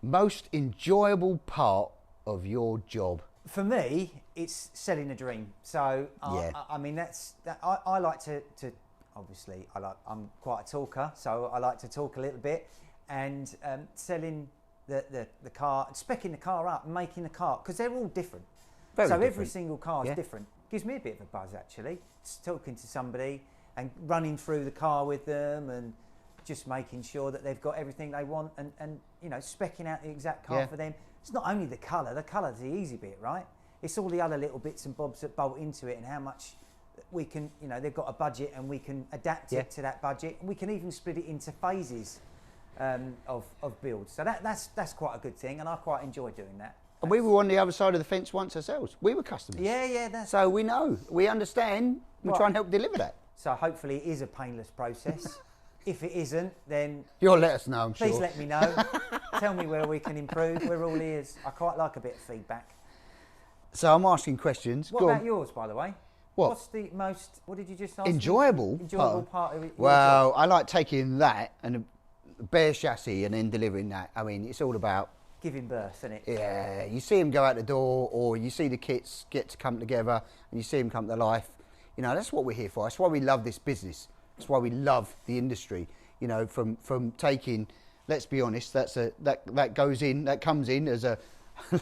most enjoyable part of your job? For me, it's selling a dream. So, I mean, I like to obviously, I'm quite a talker, so I like to talk a little bit, and selling the car, speccing the car up, making the car, because they're all different. Every single car is different. Gives me a bit of a buzz, actually, just talking to somebody and running through the car with them and just making sure that they've got everything they want, and you know, speccing out the exact car for them. It's not only the colour's the easy bit, right? It's all the other little bits and bobs that bolt into it, and how much we can, you know, they've got a budget and we can adapt it to that budget. We can even split it into phases of builds. So that's quite a good thing, and I quite enjoy doing that. And we were on the other side of the fence once ourselves. We were customers. Yeah. So we know, we understand, we try and help deliver that. So hopefully it is a painless process. If it isn't, then you'll let us know, I'm sure. Please let me know. Tell me where we can improve. We're all ears. I quite like a bit of feedback. So I'm asking questions. What about yours, by the way? What? What's the most, what did you just ask Enjoyable part of it? Well, I like taking that and a bare chassis and then delivering that. I mean, it's all about giving birth, isn't it? Yeah, you see them go out the door, or you see the kits get to come together, and you see them come to life. You know, that's what we're here for. That's why we love this business. That's why we love the industry. You know, from taking, let's be honest, that comes in as a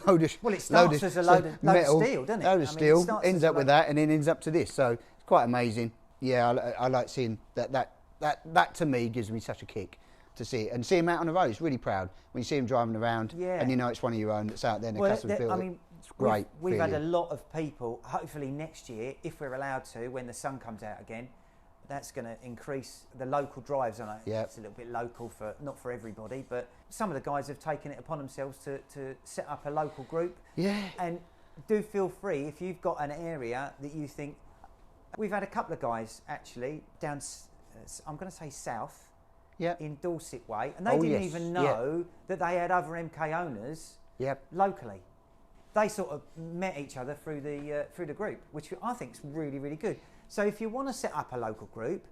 load of it starts as a load of steel, doesn't it? Load of steel, ends up with that, and then ends up to this. So it's quite amazing. Yeah, I like seeing that to me gives me such a kick to see it, and see him out on the road. It's really proud when you see him driving around, and you know it's one of your own that's out there and the customer's built. I mean, it's great. We've had a lot of people. Hopefully next year, if we're allowed to, when the sun comes out again, that's going to increase the local drives. I know it's a little bit local not for everybody, but some of the guys have taken it upon themselves to set up a local group. Yeah. And do feel free if you've got an area that you think. We've had a couple of guys actually down, I'm going to say south, in Dorset Way, and they didn't even know that they had other MK owners locally. They sort of met each other through the group, which I think is really, really good. So if you want to set up a local group,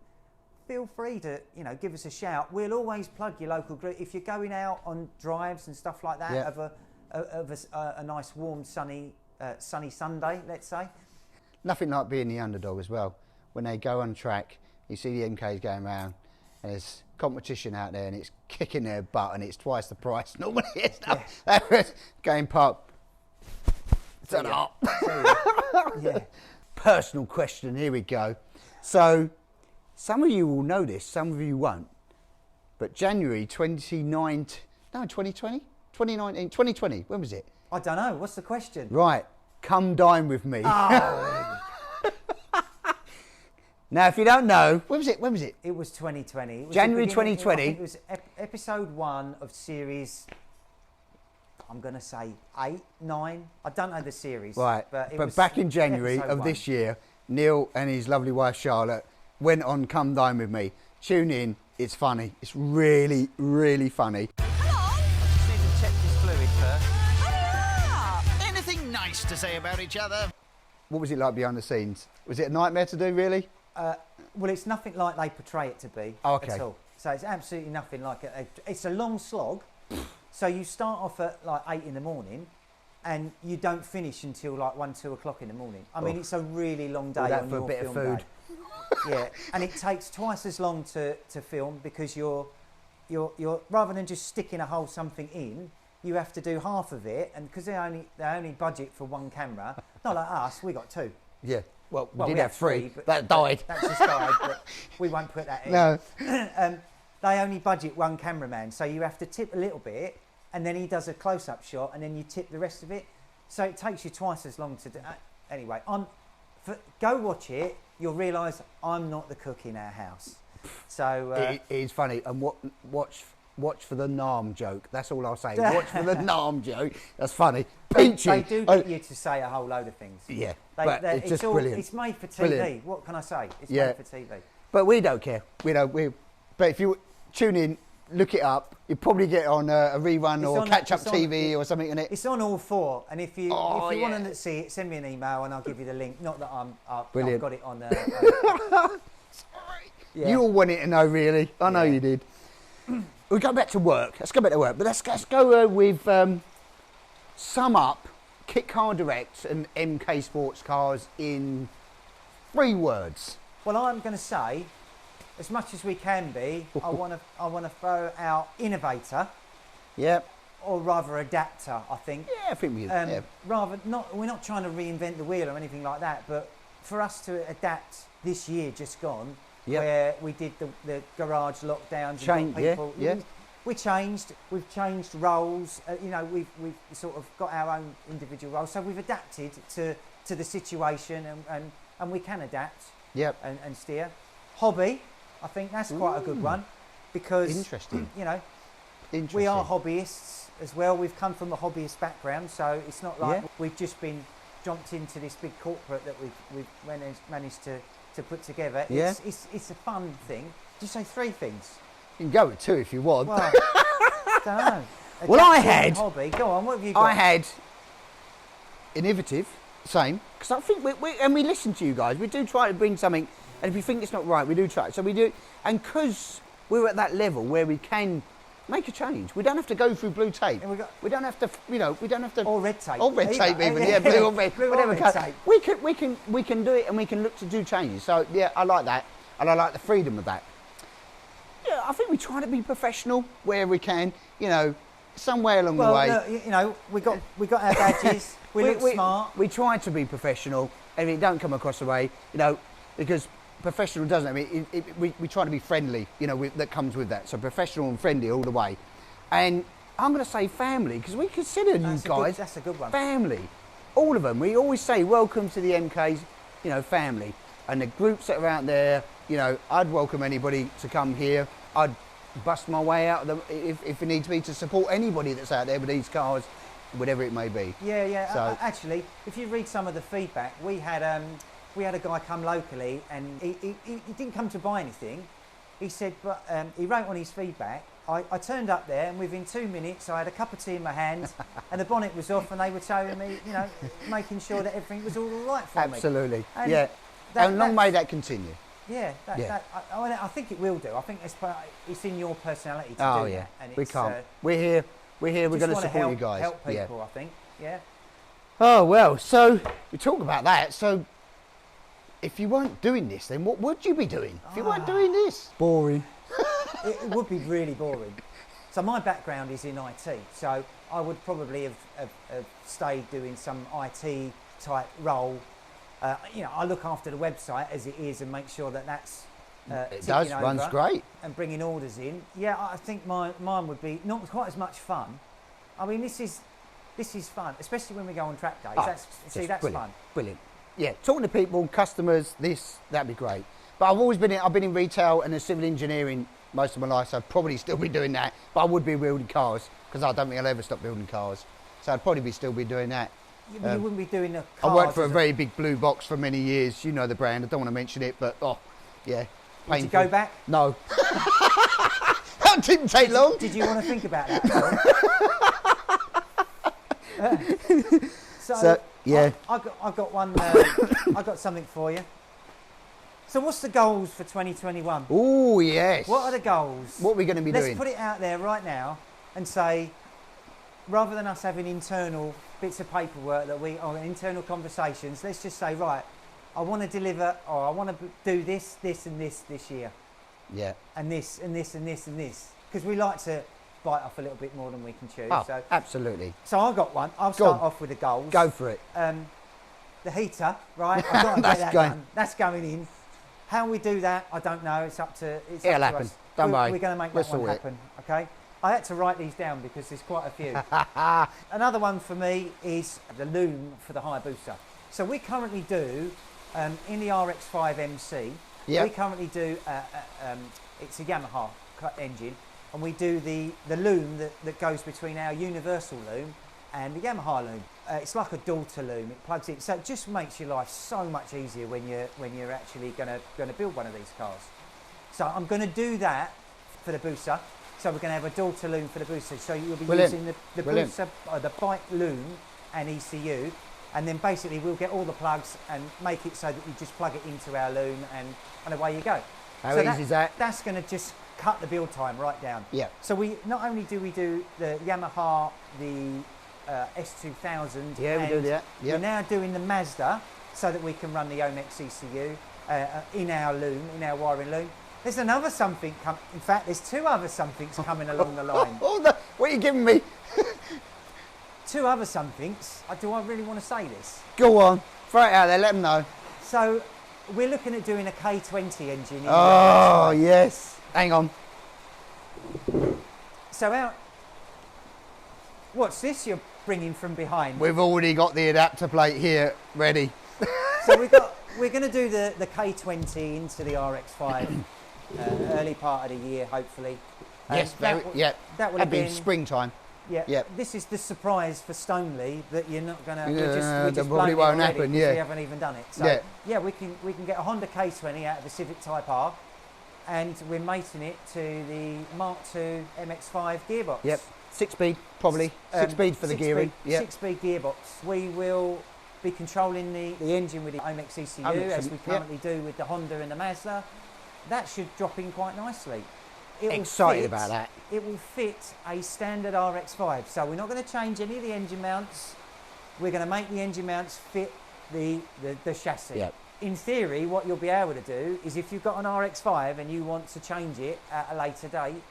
feel free to give us a shout. We'll always plug your local group. If you're going out on drives and stuff like that of a nice warm sunny Sunday, let's say. Nothing like being the underdog as well. When they go on track, you see the MKs going around, and there's competition out there, and it's kicking their butt, and it's twice the price normally. It's going park. Turn up. Personal question. Here we go. So, some of you will know this, some of you won't. But January 2019. When was it? I don't know. What's the question? Right. Come dine with me. Oh. Now, if you don't know, when was it? It was 2020. It was January 2020. I think it was episode 1 of series, I'm going to say 8, 9. I don't know the series. Right. But back in January of this year, Neil and his lovely wife Charlotte went on Come Dine with me. Tune in. It's funny. It's really, really funny. Come on. I just need to check this fluid first. Hurry up. Anything nice to say about each other? What was it like behind the scenes? Was it a nightmare to do, really? Well, it's nothing like they portray it to be at all. So it's absolutely nothing like it. It's a long slog, So you start off at like 8 in the morning, and you don't finish until like 1, 2 o'clock in the morning. I mean, it's a really long day All that on for a your bit of film food. day. Yeah, and it takes twice as long to film because you're rather than just sticking a whole something in, you have to do half of it, and because they only budget for one camera. Not like us, we got 2. Yeah. Well, we Well, did we have had 3. but That died. That just died, but we won't put that in. No. They only budget one cameraman, so you have to tip a little bit, and then he does a close-up shot, and then you tip the rest of it. So it takes you twice as long to do. Anyway, go watch it. You'll realise I'm not the cook in our house. So It is funny, and watch for the Nam joke. That's all I'll say. Watch for the Nam joke. That's funny. Peachy. they do get you to say a whole load of things. Yeah, but it's just brilliant. It's made for TV. Brilliant. What can I say? It's Yeah. made for TV. But we don't care. But if you tune in, look it up, you probably get on a rerun It's or on- catch up it's on- TV or something in it. It's on all 4, and if you Oh, want to see it, send me an email and I'll give you the link. Not that I've Brilliant. got it on. Sorry. Yeah. You all wanted to know, really. I know Yeah. you did. We'll go back to work. Let's go back to work. But let's go with sum up Kit Car Direct and MK Sports Cars in 3 words. Well, I'm going to say, as much as we can be, I want to throw out innovator, Yeah. or rather adapter. I think. Yeah, I think we. Yeah. Rather not. We're not trying to reinvent the wheel or anything like that. But for us to adapt this year just gone, Yep. where we did the garage lockdowns, and Change, got yeah, people, yeah. We changed. We've changed roles. We've sort of got our own individual roles. So we've adapted to the situation, and we can adapt. Yep. And steer. Hobby, I think that's quite a good one, because Interesting. Interesting. we are hobbyists as well. We've come from a hobbyist background, so it's not like Yeah. we've just been jumped into this big corporate that we've managed to put together. Yeah. It's a fun thing. Did you say 3 things? You can go with 2 if you want. Well, don't know. Well, I Adaptive had- hobby. Go on. What have you got? I had innovative, same, because I think we listen to you guys. We do try to bring something, and if you think it's not right, we do try it. So we do, and because we're at that level where we can make a change, we don't have to go through blue tape. And We don't have to, we don't have to. Or red tape. Or red tape even, yeah, blue or red, Blue or whatever. red colour. tape. We can do it, and we can look to do changes. So yeah, I like that, and I like the freedom of that. Yeah, I think we try to be professional where we can. Somewhere along the way. Look, we got our badges. We look smart. We try to be professional, and it don't come across the way, because professional doesn't. I mean, we try to be friendly, that comes with that. So professional and friendly all the way. And I'm going to say family, because we consider you guys That's a good one. family. All of them. We always say welcome to the MKs, family. And the groups that are out there, I'd welcome anybody to come here. I'd bust my way out of them if it needs to be to support anybody that's out there with these cars, whatever it may be. Yeah. So- Actually, if you read some of the feedback, we had a guy come locally, and he didn't come to buy anything. He said, but he wrote on his feedback, I turned up there, and within 2 minutes I had a cup of tea in my hand and the bonnet was off, and they were showing me, making sure that everything was all right for me. Absolutely. And Yeah. And long may that continue. Yeah, Yeah. I think it will do. I think it's in your personality to Oh do yeah. that. And We it's, can't. We're here. We're just going to wanna support you guys. Help Yeah. people, I think. Yeah. Oh well. So we talk about that. So if you weren't doing this, then what would you be doing? If you weren't doing this, boring. It would be really boring. So my background is in IT, so I would probably have stayed doing some IT type role. I look after the website as it is and make sure that that's It does. ticking Runs over great. and bringing orders in. Yeah, I think mine would be not quite as much fun. I mean, this is fun, especially when we go on track days. Oh, That's brilliant. fun. Brilliant. Yeah, talking to people, customers, that'd be great. But I've been in retail and in civil engineering most of my life, so I'd probably still be doing that. But I would be building cars, because I don't think I'll ever stop building cars. So I'd probably still be doing that. You wouldn't be doing the I cars. worked for a as very big blue box for many years. You know the brand. I don't want to mention it, but yeah, painful. Would you go back? No. That didn't take long. Did you want to think about that? So, yeah. I've got one. I've got something for you. So, what's the goals for 2021? Oh yes. What are the goals? What are we going to be Let's doing? put it out there right now and say, rather than us having internal bits of paperwork or internal conversations, let's just say, right, I want to deliver, or I want to do this, this, and this year. Yeah. And this, and this, and this, and this. Because we like to bite off a little bit more than we can chew. Oh, so, absolutely. So I got one. I'll start off with the goals. Go for it. The heater, right? I've got to get that going. done. That's going in. How we do that, I don't know. It's up to It'll happen. us. Don't worry. We're going to make that one happen. Okay. I had to write these down because there's quite a few. Another one for me is the loom for the Hayabusa. So we currently do in the RX-5 MC. Yep. We currently do it's a Yamaha engine, and we do the loom that goes between our universal loom and the Yamaha loom. It's like a daughter loom. It plugs in, so it just makes your life so much easier when you're actually going to build one of these cars. So I'm going to do that for the Busa. So we're going to have a daughter loom for the Busa. So you'll be using the Busa, the bike loom and ECU, and then basically we'll get all the plugs and make it so that you just plug it into our loom and away you go. How easy is that? That's going to just cut the build time right down. Yeah. So we not only do we do the Yamaha, the S2000. Yeah, we do that. Yeah. We're now doing the Mazda so that we can run the Omex ECU in our loom, in our wiring loom. There's another something. In fact, there's two other somethings coming along the line. What are you giving me? Two other somethings. Do I really want to say this? Go on. Throw it out there. Let them know. So we're looking at doing a K20 engine. Oh, yes. Hang on. So what's this you're bringing from behind? We've already got the adapter plate here ready. So we're going to do the K20 into the RX-5 early part of the year, hopefully. Yes, that will have been springtime. Yeah. Yep. This is the surprise for Stoneleigh that you're not going to. Yeah, we just probably won't happen. Yeah. We haven't even done it. So we can get a Honda K20 out of the Civic Type R, and we're mating it to the Mark II MX-5 gearbox. Yep. 6-speed, probably. 6-speed for the gearing. Yep. 6-speed gearbox. We will be controlling the engine with the Omex ECU, as we currently do with the Honda and the Mazda. That should drop in quite nicely. Excited about that. It will fit a standard RX-5. So we're not going to change any of the engine mounts. We're going to make the engine mounts fit the chassis. Yep. In theory, what you'll be able to do is if you've got an RX-5 and you want to change it at a later date,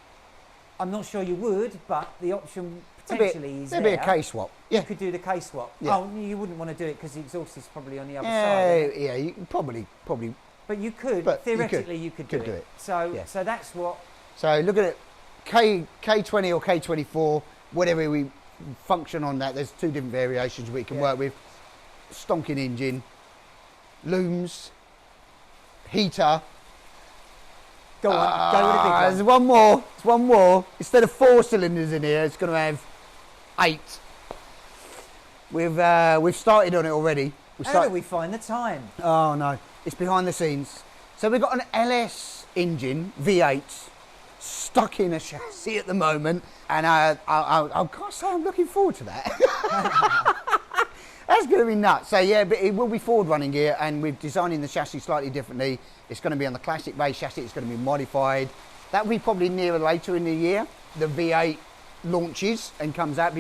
I'm not sure you would, but the option potentially is there. There'd be a K-swap. Yeah. You could do the K-swap. Yeah. Oh, you wouldn't want to do it because the exhaust is probably on the other side. Yeah, you probably. But you could, theoretically, you could do it. So that's what... So look at it, K20 or K24, whatever we function on that, there's two different variations we can work with. Stonking engine, looms, heater. Go on, go with the big one. There's one more, there's one more. Instead of 4 cylinders in here, it's going to have 8. We've started on it already. How do we find the time? Oh no, it's behind the scenes. So we've got an LS engine, V8, stuck in a chassis at the moment, and I can't say I'm looking forward to that. That's going to be nuts. So yeah, but it will be forward running gear, and we're designing the chassis slightly differently. It's going to be on the classic base chassis. It's going to be modified. That will be probably nearer later in the year. The V8 launches and comes out,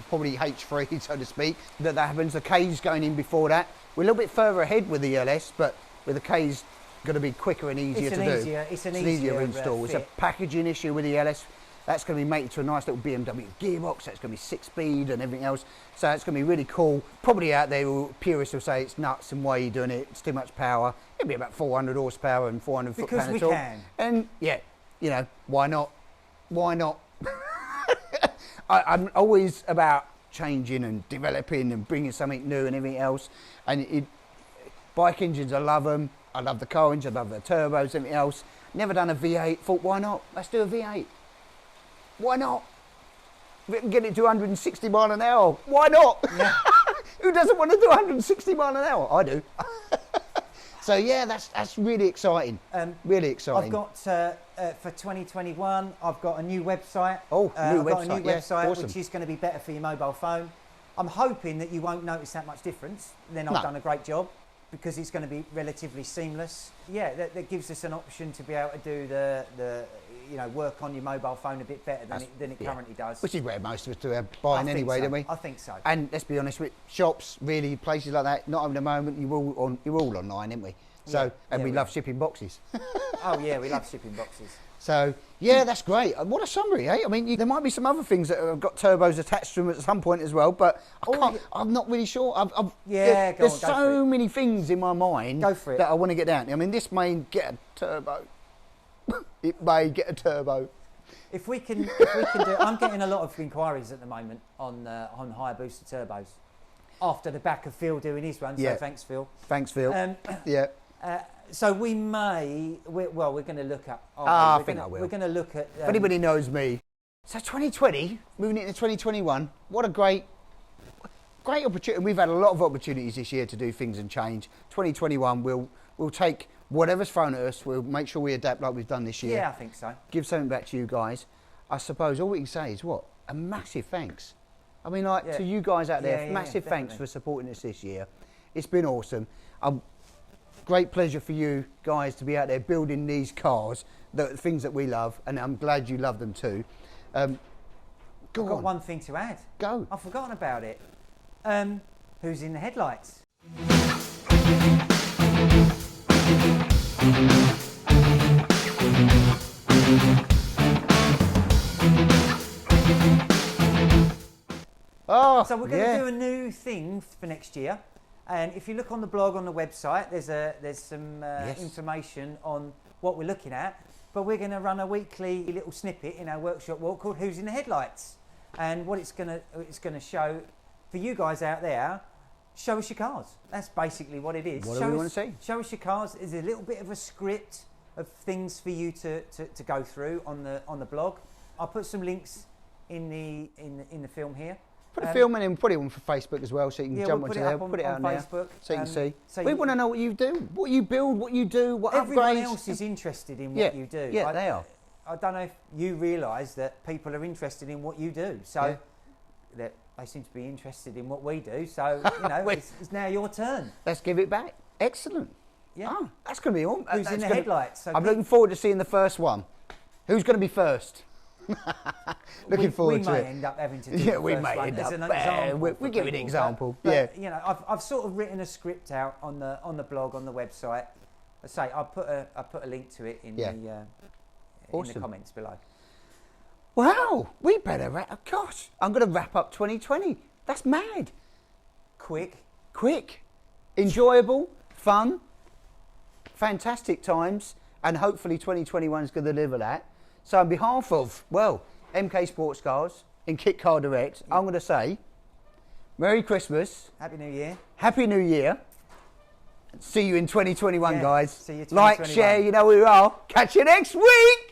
probably H3 so to speak. That happens. The K's going in before that. We're a little bit further ahead with the LS, but with the K's going to be quicker and easier to do. It's an easier install. It's a packaging issue with the LS. That's going to be mated to a nice little BMW gearbox. That's going to be 6-speed and everything else. So it's going to be really cool. Probably out there, purists will say it's nuts and why are you doing it? It's too much power. It'll be about 400 horsepower and 400 foot-pound of torque. Because we can. And yeah, you know, why not? Why not? I'm always about changing and developing and bringing something new and everything else. And bike engines, I love them. I love the car engine, I love the turbos, everything else. Never done a V8. Thought, why not? Let's do a V8. Why not? We can get it to 160 mile an hour. Why not? Yeah. Who doesn't want to do 160 mile an hour? I do. So yeah, that's really exciting. Really exciting. I've got for 2021. I've got a new website. I've got a new website, awesome. which is going to be better for your mobile phone. I'm hoping that you won't notice that much difference. Then I've done a great job, because it's going to be relatively seamless. Yeah, that gives us an option to be able to do work on your mobile phone a bit better than it currently does. Which is where most of us do our buying anyway, don't we? I think so. And let's be honest, with shops, really, places like that, not having a moment, you're all online, aren't we? So, we love shipping boxes. Oh yeah, we love shipping boxes. So, yeah, that's great. What a summary, eh? I mean, there might be some other things that have got turbos attached to them at some point as well, but I'm not really sure. There's so many things in my mind that I want to get down. I mean, this may get a turbo. It may get a turbo. If we can do, I'm getting a lot of inquiries at the moment on higher booster turbos. After the back of Phil doing his one, so thanks Phil. Thanks Phil. So we're going to look up. I think I will. We're going to look at. If anybody knows me. So 2020, moving into 2021, what a great opportunity. We've had a lot of opportunities this year to do things and change. 2021, we'll take whatever's thrown at us. We'll make sure we adapt like we've done this year. Yeah, I think so. Give something back to you guys. I suppose all we can say is what? A massive thanks. I mean, to you guys out there, massive thanks for supporting us this year. It's been awesome. Great pleasure for you guys to be out there building these cars, the things that we love, and I'm glad you love them too. I've got one thing to add. Go. I've forgotten about it. Who's in the headlights? So we're going to do a new thing for next year. And if you look on the blog, on the website, there's some information on what we're looking at. But we're going to run a weekly little snippet in our workshop walk called "Who's in the Headlights," and what it's going to show for you guys out there. Show us your cars. That's basically what it is. What do we want to see? Show us your cars. There's a little bit of a script of things for you to go through on the blog. I'll put some links in the film here. Put a film in and put it on for Facebook as well, so you can jump onto there. Put it out on Facebook so you can see. So we want to know what you do, what you build, what you do, what everyone upgrades. else is interested in what you do. Yeah, they are. I don't know if you realise that people are interested in what you do. So that they seem to be interested in what we do. So it's now your turn. Let's give it back. Excellent. Yeah, that's going to be all. Who's in the headlights? So I'm looking forward to seeing the first one. Who's going to be first? Looking forward to it. We may end up having to do the first we may one end as up. an example. We give an example. But, I've sort of written a script out on the blog, on the website. I say I'll put a link to it in the comments below. Wow, we better wrap. Gosh, I'm going to wrap up 2020. That's mad. Quick, enjoyable, fun, fantastic times, and hopefully 2021 is going to deliver that. So on behalf of, MK Sportscars and Kit Car Direct, I'm going to say, Merry Christmas. Happy New Year. Happy New Year. See you in 2021, guys. See you 2021. Like, share, you know who we are. Catch you next week.